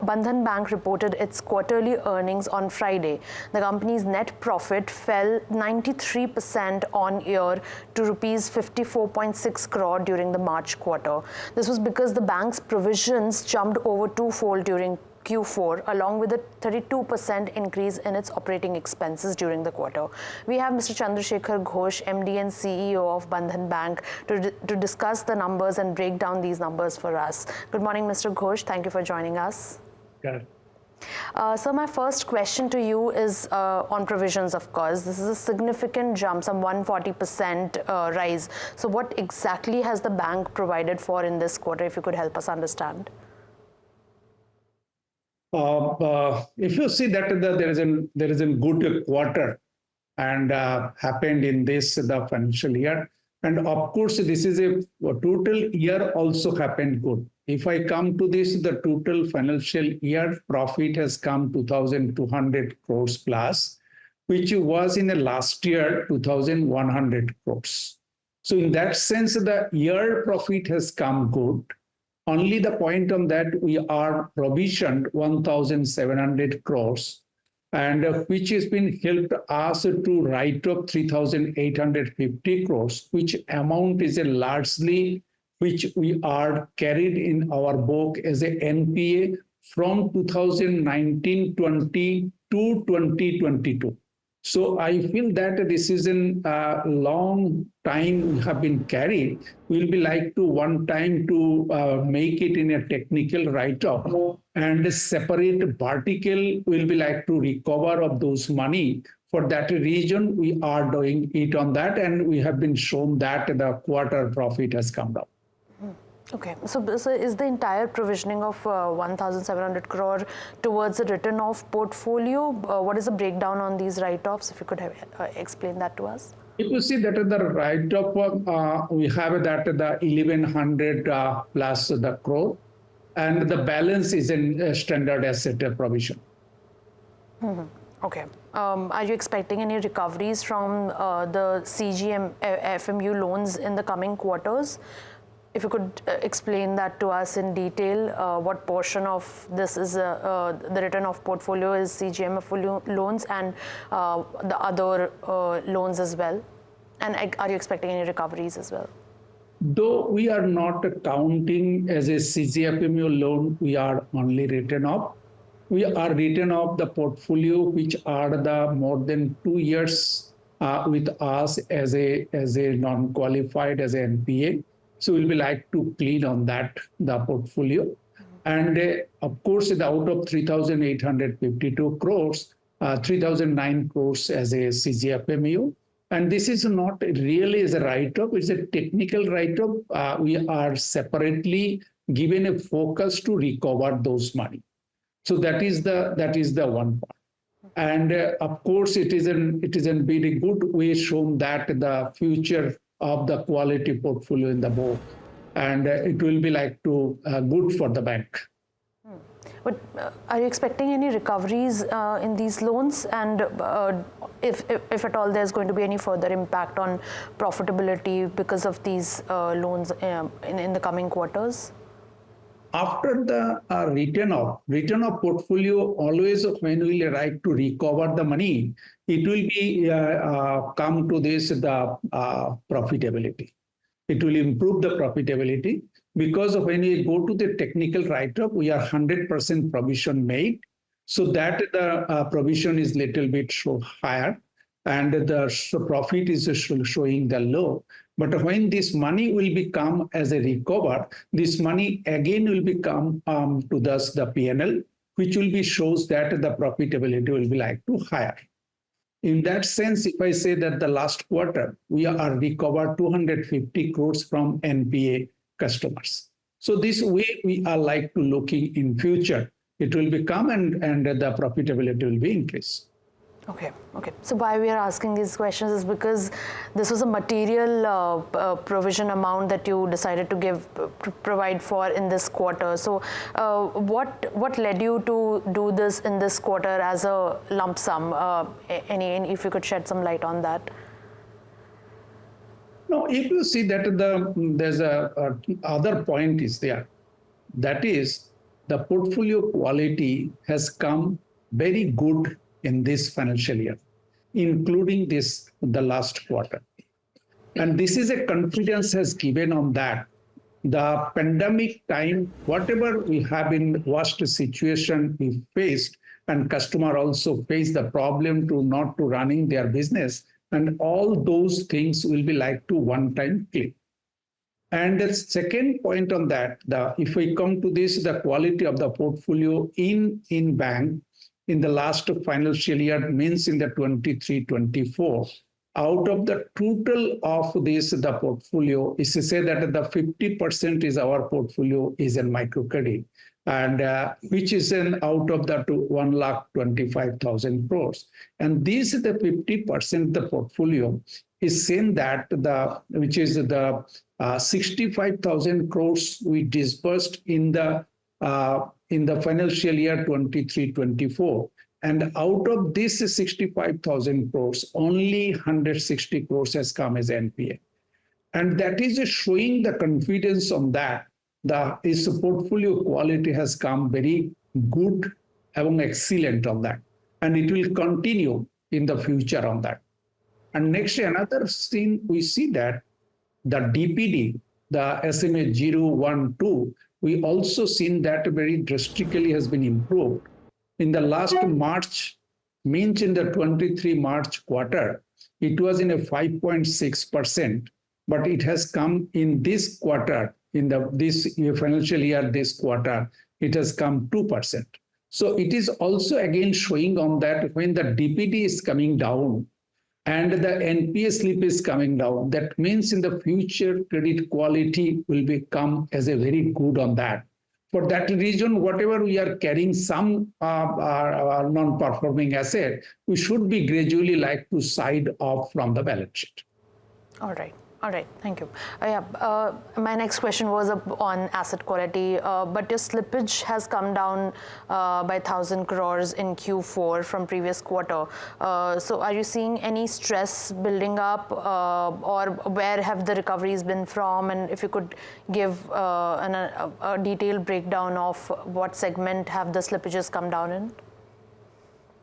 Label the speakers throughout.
Speaker 1: Bandhan Bank reported its quarterly earnings on Friday. The company's net profit fell 93% on year to rupees 54.6 crore during the March quarter. This was because the bank's provisions jumped over twofold during Q4, along with a 32% increase in its operating expenses during the quarter. We have Mr. Chandra Shekhar Ghosh, MD and CEO of Bandhan Bank, to discuss the numbers and break down these numbers for us. Good morning, Mr. Ghosh. Thank you for joining us.
Speaker 2: Good.
Speaker 1: So my first question to you is on provisions, of course. This is a significant jump, some 140% rise. So what exactly has the bank provided for in this quarter, if you could help us understand?
Speaker 2: If you see that there is a good quarter and happened in the financial year, and of course this is a total year also happened good. If I come to this, the total financial year profit has come 2,200 crores plus, which was in the last year 2,100 crores. So in that sense, the year profit has come good. Only the point on that we are provisioned 1,700 crores, and which has been helped us to write up 3,850 crores, which amount is a largely which we are carried in our book as a NPA from 2019-20 to 2022. So I feel that this is a long time we have been carried. We'll be like to one time to make it in a technical write-off, and a separate vertical will be like to recover of those money. For that reason, we are doing it on that, and we have been shown that the quarter profit has come down.
Speaker 1: Okay, so is the entire provisioning of 1,700 crore towards the written-off portfolio? What is the breakdown on these write-offs? If you could explain that to us.
Speaker 2: If you see that the write-off, we have that the 1,100 plus the crore, and the balance is in standard asset provision.
Speaker 1: Okay. Are you expecting any recoveries from the CGM FMU loans in the coming quarters? If you could explain that to us in detail, what portion of this is the written-off portfolio is CGMF loans and the other loans as well? And are you expecting any recoveries as well?
Speaker 2: Though we are not counting as a CGFMU loan, we are only written off. We are written off the portfolio which are the more than 2 years with us as a non-qualified as an NPA. So we'll be like to clean on that, the portfolio. And of course, out of 3,852 crores, 3,009 crores as a CGFMU. And this is not really as a write-off, it's a technical write-off. We are separately given a focus to recover those money. So that is the one part. And of course, it is in very good way shown that the future of the quality portfolio in the book, and it will be like to good for the bank.
Speaker 1: But are you expecting any recoveries in these loans, and if at all there's going to be any further impact on profitability because of these loans in the coming quarters?
Speaker 2: After the return of portfolio, always when we like to recover the money, it will be come to this the profitability. It will improve the profitability because when we go to the technical write-up, we are 100% provision made, so that the provision is little bit higher, and the profit is showing the low. But when this money will become as a recover, this money again will become to thus the PNL, which will be shows that the profitability will be like to higher. In that sense, if I say that the last quarter, we are recovered 250 crores from NPA customers. So this way we are like to looking in future, it will become and the profitability will be increased.
Speaker 1: Okay. So why we are asking these questions is because this was a material provision amount that you decided to provide for in this quarter. So what led you to do this in this quarter as a lump sum? If you could shed some light on that.
Speaker 2: No, if you see that there's a other point is there. That is, the portfolio quality has come very good in this financial year, including the last quarter. And this is a confidence has given on that. The pandemic time, whatever we have in worst situation we faced, and customer also face the problem to not to running their business, and all those things will be like to one-time click. And the second point on that, if we come to this, the quality of the portfolio in bank in the last financial year means in the 23-24, out of the total of this, the portfolio is to say that the 50% is our portfolio is in microcredit, and which is out of the 1,25,000 crores. And this is the 50% the portfolio is saying that which is the 65,000 crores we disbursed in the financial year 23-24. And out of this 65,000 crores, only 160 crores has come as NPA. And that is showing the confidence on that. Its portfolio quality has come very good and excellent on that. And it will continue in the future on that. And next, another thing we see that the DPD, the SMA 0, 1, 2, we also seen that very drastically has been improved. In the last March, means in the 23 March quarter, it was in a 5.6%, but it has come in this quarter, in this financial year, this quarter, it has come 2%. So it is also again showing on that when the DPD is coming down and the NPA slip is coming down, that means in the future credit quality will become as a very good on that. For that reason, whatever we are carrying some non-performing asset, we should be gradually like to side off from the balance sheet.
Speaker 1: All right. All right, thank you. My next question was on asset quality, but your slippage has come down by 1,000 crores in Q4 from previous quarter. So are you seeing any stress building up, or where have the recoveries been from? And if you could give a detailed breakdown of what segment have the slippages come down in?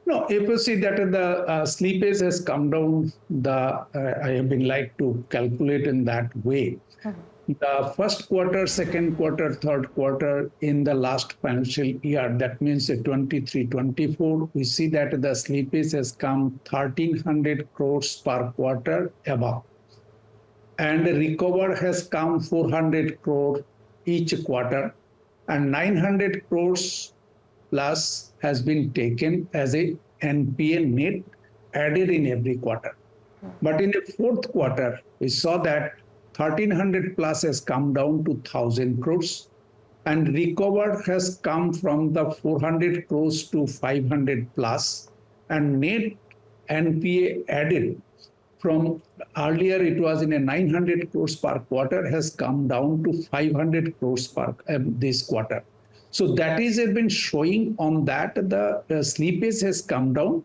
Speaker 2: No, if you see that the slippage has come down, I have been like to calculate in that way. Mm-hmm. The first quarter, second quarter, third quarter in the last financial year, that means 23-24, we see that the slippage has come 1,300 crores per quarter above. And the recover has come 400 crore each quarter, and 900 crores plus has been taken as a NPA net added in every quarter. But in the fourth quarter, we saw that 1,300 plus has come down to 1,000 crores, and recovered has come from the 400 crores to 500 plus, and net NPA added from earlier it was in a 900 crores per quarter has come down to 500 crores per this quarter. So that is been showing on that the slippage has come down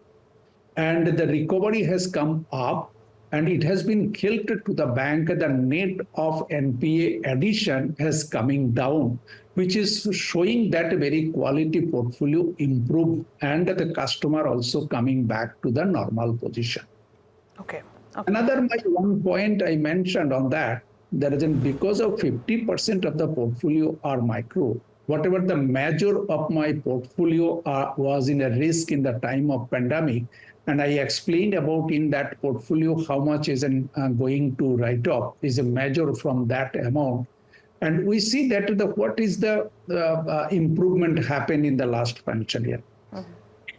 Speaker 2: and the recovery has come up, and it has been helped to the bank. The net of NPA addition has coming down, which is showing that very quality portfolio improved and the customer also coming back to the normal position.
Speaker 1: Okay.
Speaker 2: Another one point I mentioned on that, there is because of 50% of the portfolio are micro. Whatever the measure of my portfolio was in a risk in the time of pandemic, and I explained about in that portfolio how much is going to write off is a measure from that amount. And we see that what is the improvement happened in the last financial year. Mm-hmm.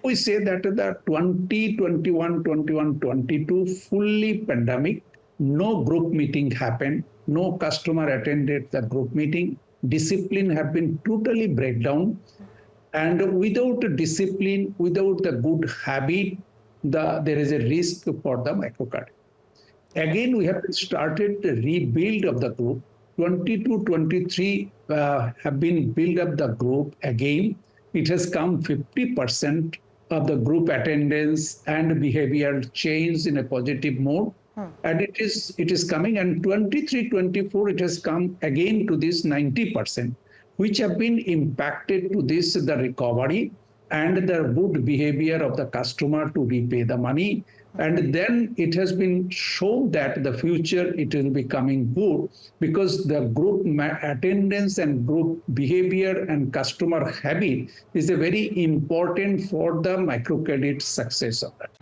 Speaker 2: We say that the 2021, 22 fully pandemic, no group meeting happened, no customer attended the group meeting. Discipline have been totally breakdown, and without discipline, without the good habit, there is a risk for the microcredit. Again, we have started the rebuild of the group. 22, 23 have been built up the group again. It has come 50% of the group attendance and behavior change in a positive mode. And it is coming, and 23, 24, it has come again to this 90%. which have been impacted to this the recovery and the good behavior of the customer to repay the money. And then it has been shown that the future it will be coming good because the group attendance and group behavior and customer habit is a very important for the microcredit success of that.